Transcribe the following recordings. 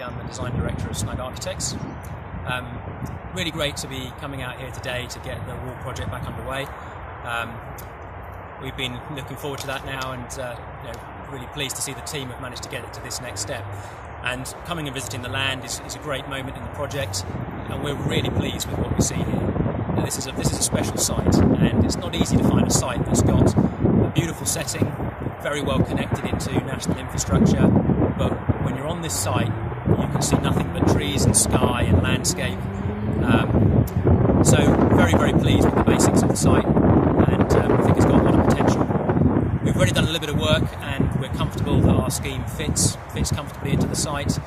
I'm the design director of Snug Architects. Really great to be coming out here today to get the wall project back underway. We've been looking forward to that now, and really pleased to see the team have managed to get it to this next step. And coming and visiting the land is a great moment in the project, and we're really pleased with what we see here. Now, this is a special site, and it's not easy to find a site that's got a beautiful setting, very well connected into national infrastructure, but when you're on this site you can see nothing but trees and sky and landscape. So very, very pleased with the basics of the site, and I think it's got a lot of potential. We've already done a little bit of work, and we're comfortable that our scheme fits comfortably into the site.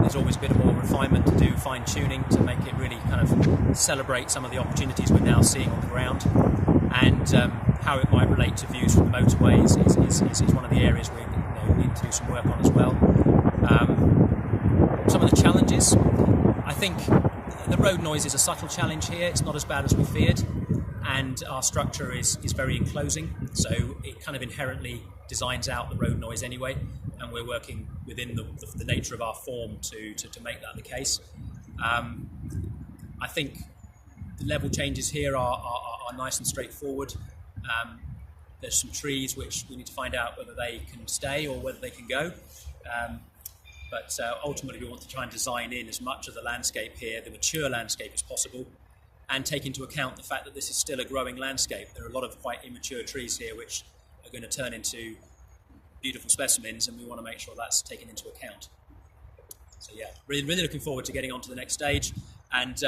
There's always a bit more refinement to do, fine-tuning to make it really kind of celebrate some of the opportunities we're now seeing on the ground, and how it might relate to views from the motorways is one of the areas we need to do some work on as well. Some of the challenges, I think the road noise is a subtle challenge here. It's not as bad as we feared, and our structure is very enclosing, so it kind of inherently designs out the road noise anyway, and we're working within the nature of our form to make that the case. I think the level changes here are nice and straightforward. There's some trees which we need to find out whether they can stay or whether they can go. But ultimately we want to try and design in as much of the landscape here, the mature landscape, as possible, and take into account the fact that this is still a growing landscape. There are a lot of quite immature trees here which are going to turn into beautiful specimens, and we want to make sure that's taken into account. So yeah, really looking forward to getting on to the next stage. And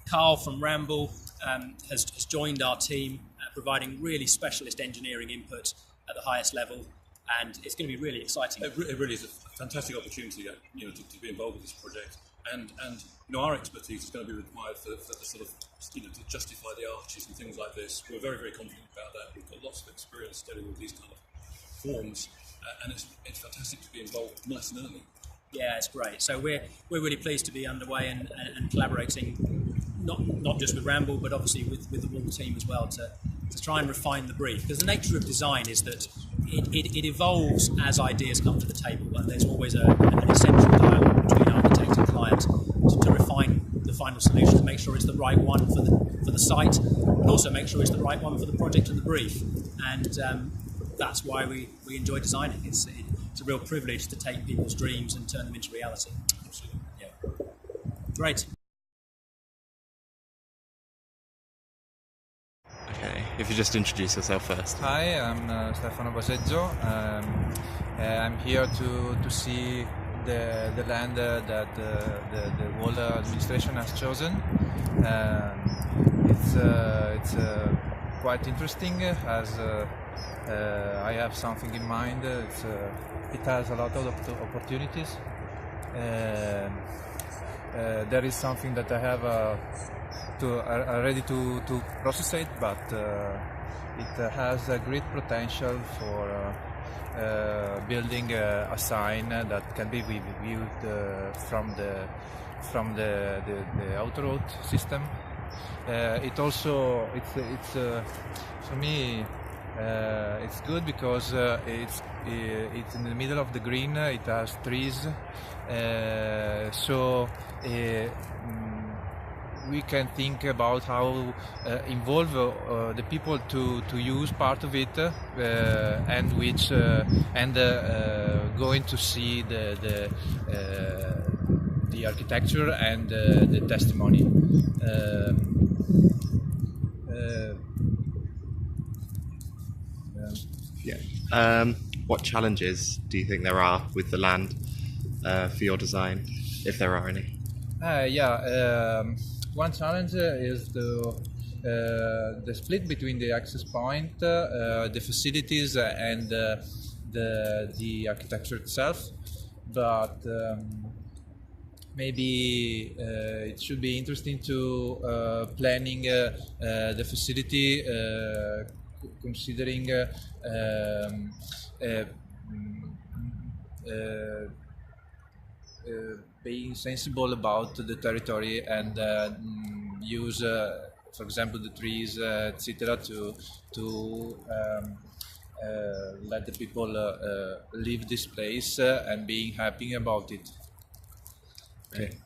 Carl from Ramble has joined our team, providing really specialist engineering input at the highest level, and it's going to be really exciting. It really is a fantastic opportunity, to be involved with this project, and our expertise is going to be required for the sort of, to justify the arches and things like this. We're very, very confident about that. We've got lots of experience dealing with these kind of forms, and it's fantastic to be involved nice and early. Yeah, it's great. So we're really pleased to be underway and collaborating, not just with Ramble, but obviously with the Wall team as well, to try and refine the brief. Because the nature of design is that it evolves as ideas come to the table, and there's always an essential dialogue between architect and client to refine the final solution, to make sure it's the right one for the site, but also make sure it's the right one for the project and the brief. And that's why we enjoy designing. It's a real privilege to take people's dreams and turn them into reality. Absolutely. Yeah. Great. Okay, if you just introduce yourself first. Hi, I'm Stefano Baseggio. I'm here to see the land that the Wall administration has chosen. It's quite interesting, as I have something in mind. It has a lot of opportunities. There is something that I have ready to process it, but it has a great potential for building a sign that can be viewed from the outer road system. It's for me. It's good because it's in the middle of the green. It has trees, so we can think about how involve the people to use part of it, and going to see the architecture and the testimony. What challenges do you think there are with the land for your design, if there are any? One challenge is the split between the access point, the facilities, and the architecture itself. But maybe it should be interesting to planning the facility, considering being sensible about the territory and use, for example, the trees, etc., to let the people leave this place and being happy about it. Okay.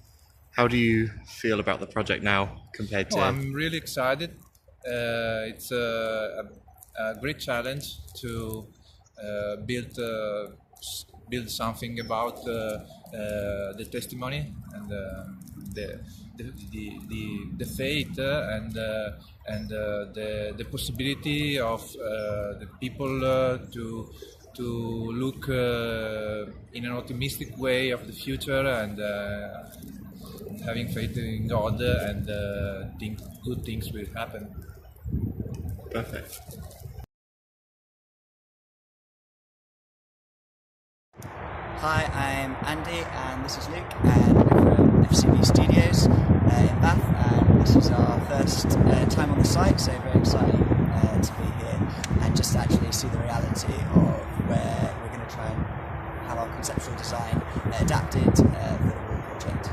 How do you feel about the project now compared to? Oh, I'm really excited. It's a great challenge to build something about the testimony and the faith and the possibility of the people to look in an optimistic way of the future and having faith in God and think good things will happen. Perfect. Hi, I'm Andy and this is Luke and we're from FCB Studios in Bath, and this is our first time on the site, so very exciting to be here and just actually see the reality of where we're going to try and have our conceptual design adapted for the Wall project.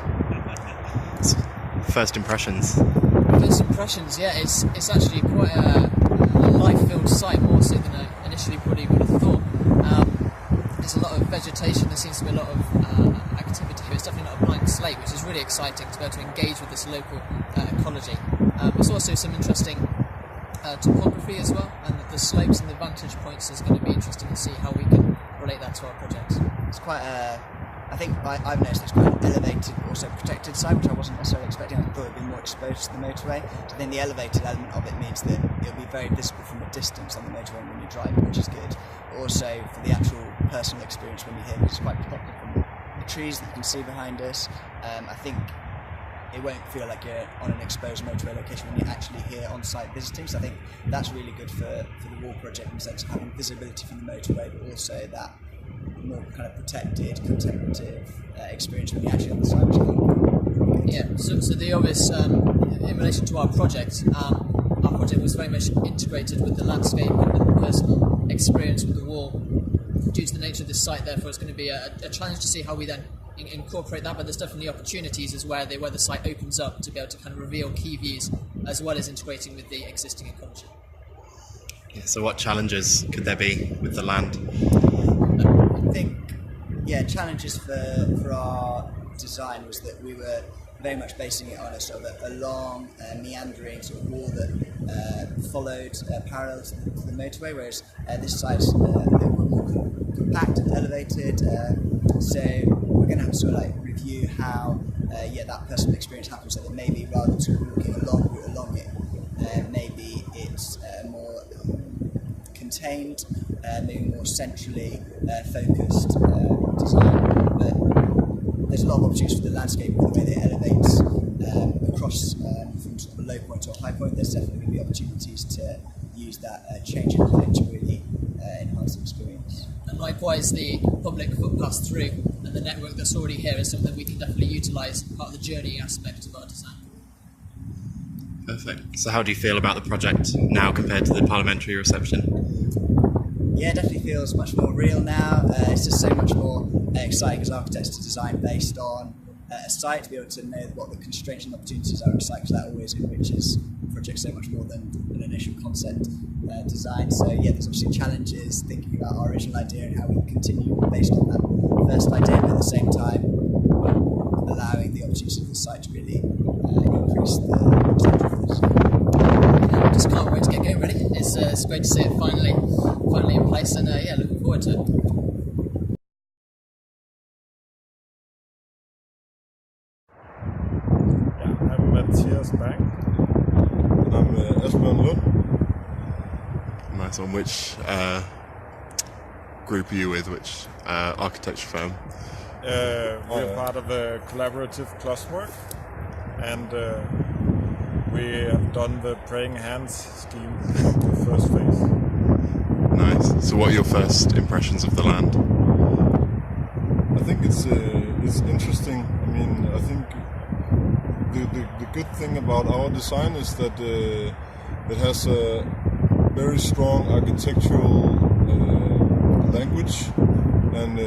First impressions. First impressions, yeah, it's actually quite a life-filled site, more so than I initially probably would have thought. There's a lot of vegetation, there seems to be a lot of activity here. It's definitely not a blank slate, which is really exciting to be able to engage with this local ecology. There's also some interesting topography as well, and the slopes and the vantage points is going to be interesting to see how we can relate that to our project. It's quite I think I've noticed it's quite an elevated, also protected site, which I wasn't necessarily expecting. I thought it would be more exposed to the motorway. So I think the elevated element of it means that it'll be very visible from a distance on the motorway when you drive, which is good. But also for the actual personal experience when you're here, because it's quite protected from the trees that you can see behind us. I think it won't feel like you're on an exposed motorway location when you're actually here on site visiting. So I think that's really good for the Wall project in the sense of having visibility from the motorway, but also that more kind of protected, contemplative experience when you're actually on the site. Yeah, so the obvious, in relation to our project was very much integrated with the landscape and the personal experience with the Wall. Due to the nature of this site, therefore, it's going to be a challenge to see how we then incorporate that, but there's definitely opportunities as where the site opens up to be able to kind of reveal key views as well as integrating with the existing ecology. Yeah, so what challenges could there be with the land? I think, challenges for our design was that we were very much basing it on a sort of a long, meandering sort of wall that followed parallel to the motorway, whereas this site's a bit more compact and elevated. So we're going to have to sort of like review how that personal experience happens, so that maybe rather than sort of walking a long route along it, maybe it's more contained, maybe more centrally focused design. But there's a lot of opportunities for the landscape with the way that it elevates across from sort of a low point to a high point. There's definitely going to be opportunities to use that change in height to really enhance the experience. And likewise, the public footpath through and the network that's already here is something we can definitely utilise part of the journey aspect of our design. Perfect. So how do you feel about the project now compared to the parliamentary reception? Yeah, it definitely feels much more real now. It's just so much more exciting as architects to design based on a site, to be able to know what the constraints and opportunities are of a site, because that always enriches projects so much more than an initial concept design. So yeah, there's obviously challenges thinking about our original idea and how we continue based on that first idea, but at the same time allowing the opportunity of the site to really increase the potential for this. Yeah, just can't wait to get going, really. It's great to see it finally in place, and looking forward to it. I'm Mathias Bang. And I'm Esbjørn Lund. Nice one. Which group are you with? Which architecture firm? We're part of a collaborative Klosswork, and we have done the Praying Hands scheme of the first phase. Nice. So what are your first impressions of the land? I think it's interesting. I mean, I think the good thing about our design is that it has a very strong architectural language, and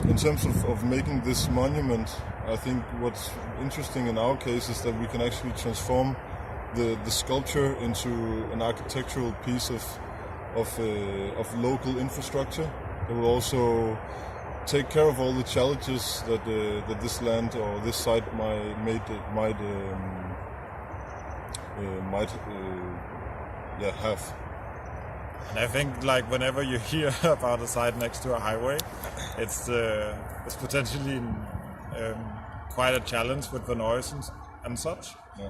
in terms of making this monument, I think what's interesting in our case is that we can actually transform the sculpture into an architectural piece of of local infrastructure. It will also take care of all the challenges that this land or this site might have. And I think like whenever you hear about a site next to a highway, it's potentially quite a challenge with the noise and such. Yeah.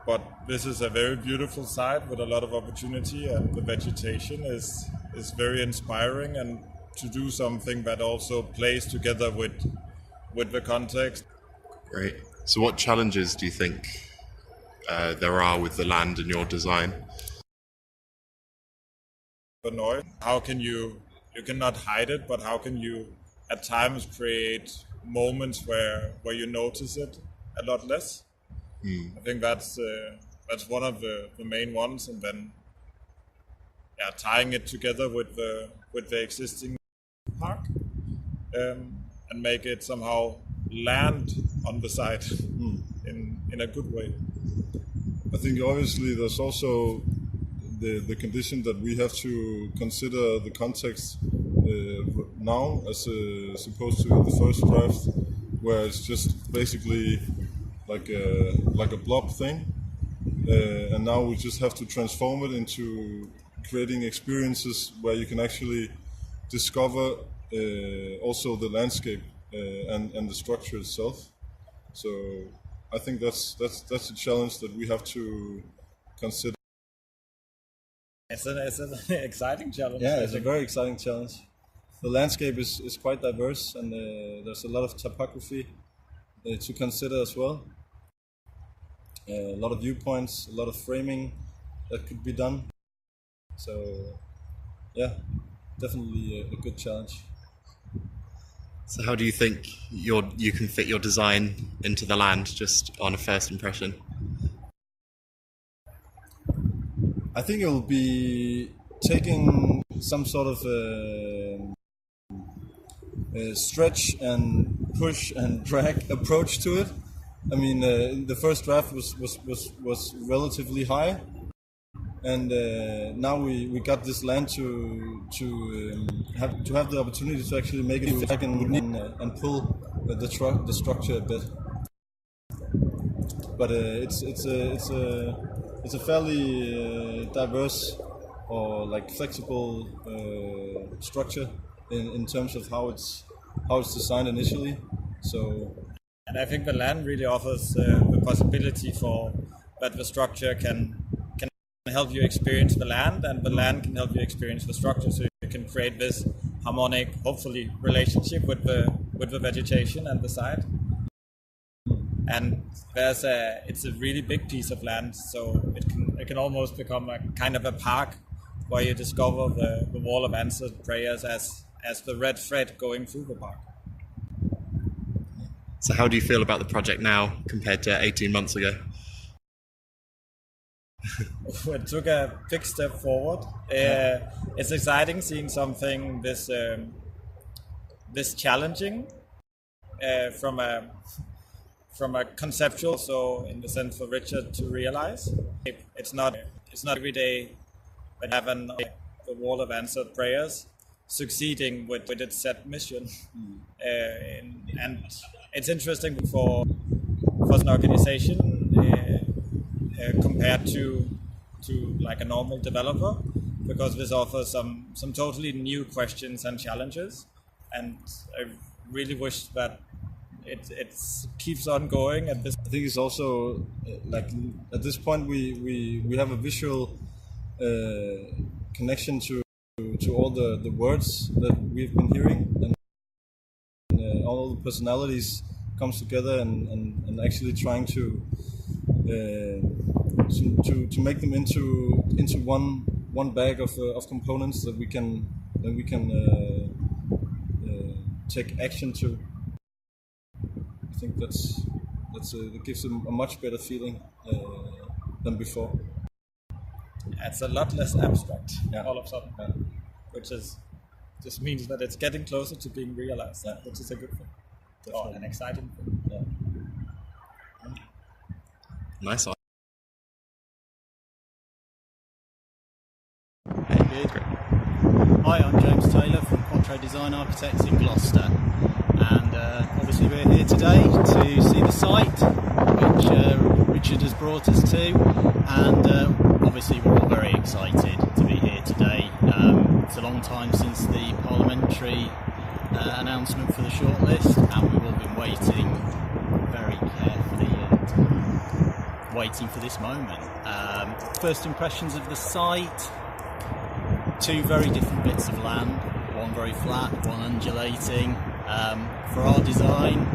But this is a very beautiful site with a lot of opportunity, and the vegetation is very inspiring, and to do something that also plays together with the context. Great. So what challenges do you think there are with the land and your design? The noise, how can you cannot hide it, but how can you at times create moments where you notice it a lot less? I think that's one of the main ones, and then tying it together with the existing park, and make it somehow land on the site in a good way. I think obviously there's also the condition that we have to consider the context now as opposed to the first draft, where it's just basically like a blob thing, and now we just have to transform it into creating experiences where you can actually discover also the landscape and the structure itself. So I think that's a challenge that we have to consider. It's an exciting challenge. Yeah, it's a very exciting challenge. The landscape is quite diverse, and there's a lot of topography to consider as well. A lot of viewpoints, a lot of framing that could be done. So, yeah, definitely a good challenge. So how do you think you can fit your design into the land, just on a first impression? I think it will be taking some sort of stretch and push and drag approach to it. I mean, the first draft was relatively high, and now we got this land to have the opportunity to actually make it back and pull the structure a bit. But it's a fairly diverse or like flexible structure in terms of how it's designed initially. So. And I think the land really offers the possibility for that the structure can help you experience the land, and the land can help you experience the structure. So you can create this harmonic, hopefully, relationship with the vegetation and the site. And it's a really big piece of land, so it can almost become a kind of a park where you discover the wall of answered prayers as the red thread going through the park. So how do you feel about the project now compared to 18 months ago? It took a big step forward. It's exciting seeing something this challenging from a conceptual, so in the sense for Richard to realize. It's not every day that have the wall of answered prayers succeeding with its set mission. And it's interesting for an organization compared to like a normal developer, because this offers some totally new questions and challenges, and I really wish that it keeps on going at this. I think it's also like at this point we have a visual connection to all the words that we've been hearing, and all the personalities comes together and actually trying to make them into one bag of components that we can take action to. I think that gives them a much better feeling than before. It's a lot less abstract all of a sudden, Yeah. which just means that it's getting closer to being realized, which is a good thing. Or an exciting thing. Yeah. Nice. Okay. Hi, I'm James Taylor from Quattro Design Architects in Gloucester, and obviously we're here today to see the site which Richard has brought us to, and obviously we're all very excited to be here today. It's a long time since the parliamentary announcement for the shortlist, and we've all been waiting very carefully and waiting for this moment. First impressions of the site: two very different bits of land, one very flat, one undulating. For our design,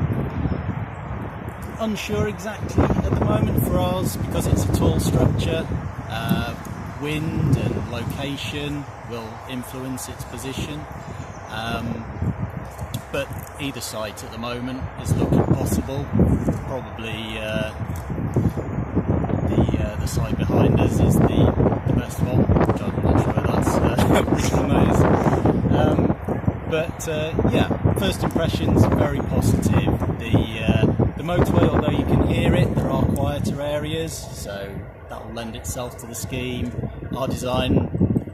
unsure exactly at the moment for ours because it's a tall structure. Wind and location will influence its position, but either site at the moment is looking possible. Probably the site behind us is the best one, which I'm not sure that's which one that is. But yeah, first impressions very positive. The motorway, although you can hear it, there are quieter areas, so that will lend itself to the scheme. Our design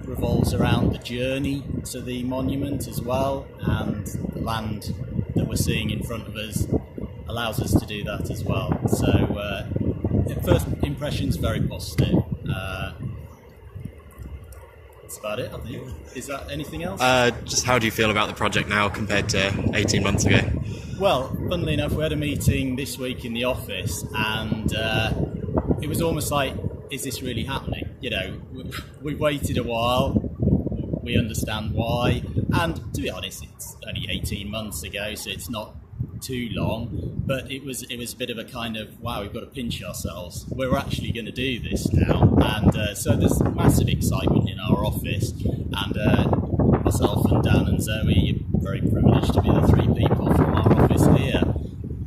revolves around the journey to the monument as well, and the land that we're seeing in front of us allows us to do that as well. So first impressions very positive. That's about it, I think. Is that anything else? Just how do you feel about the project now compared to 18 months ago? Well, funnily enough, we had a meeting this week in the office, and it was almost like, is this really happening? You know, we've waited a while, we understand why, and to be honest, it's only 18 months ago, so it's not too long, but it was a bit of a kind of, wow, we've got to pinch ourselves. We're actually going to do this now, and so there's massive excitement in our office, and myself and Dan and Zoe are very privileged to be the three people from our office here.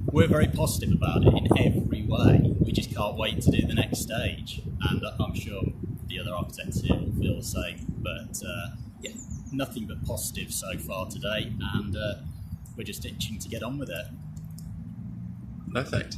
We're very positive about it in every way. We just can't wait to do the next stage, and I'm sure the other architects here will feel the same, but yeah, nothing but positive so far today, and we're just itching to get on with it. Perfect.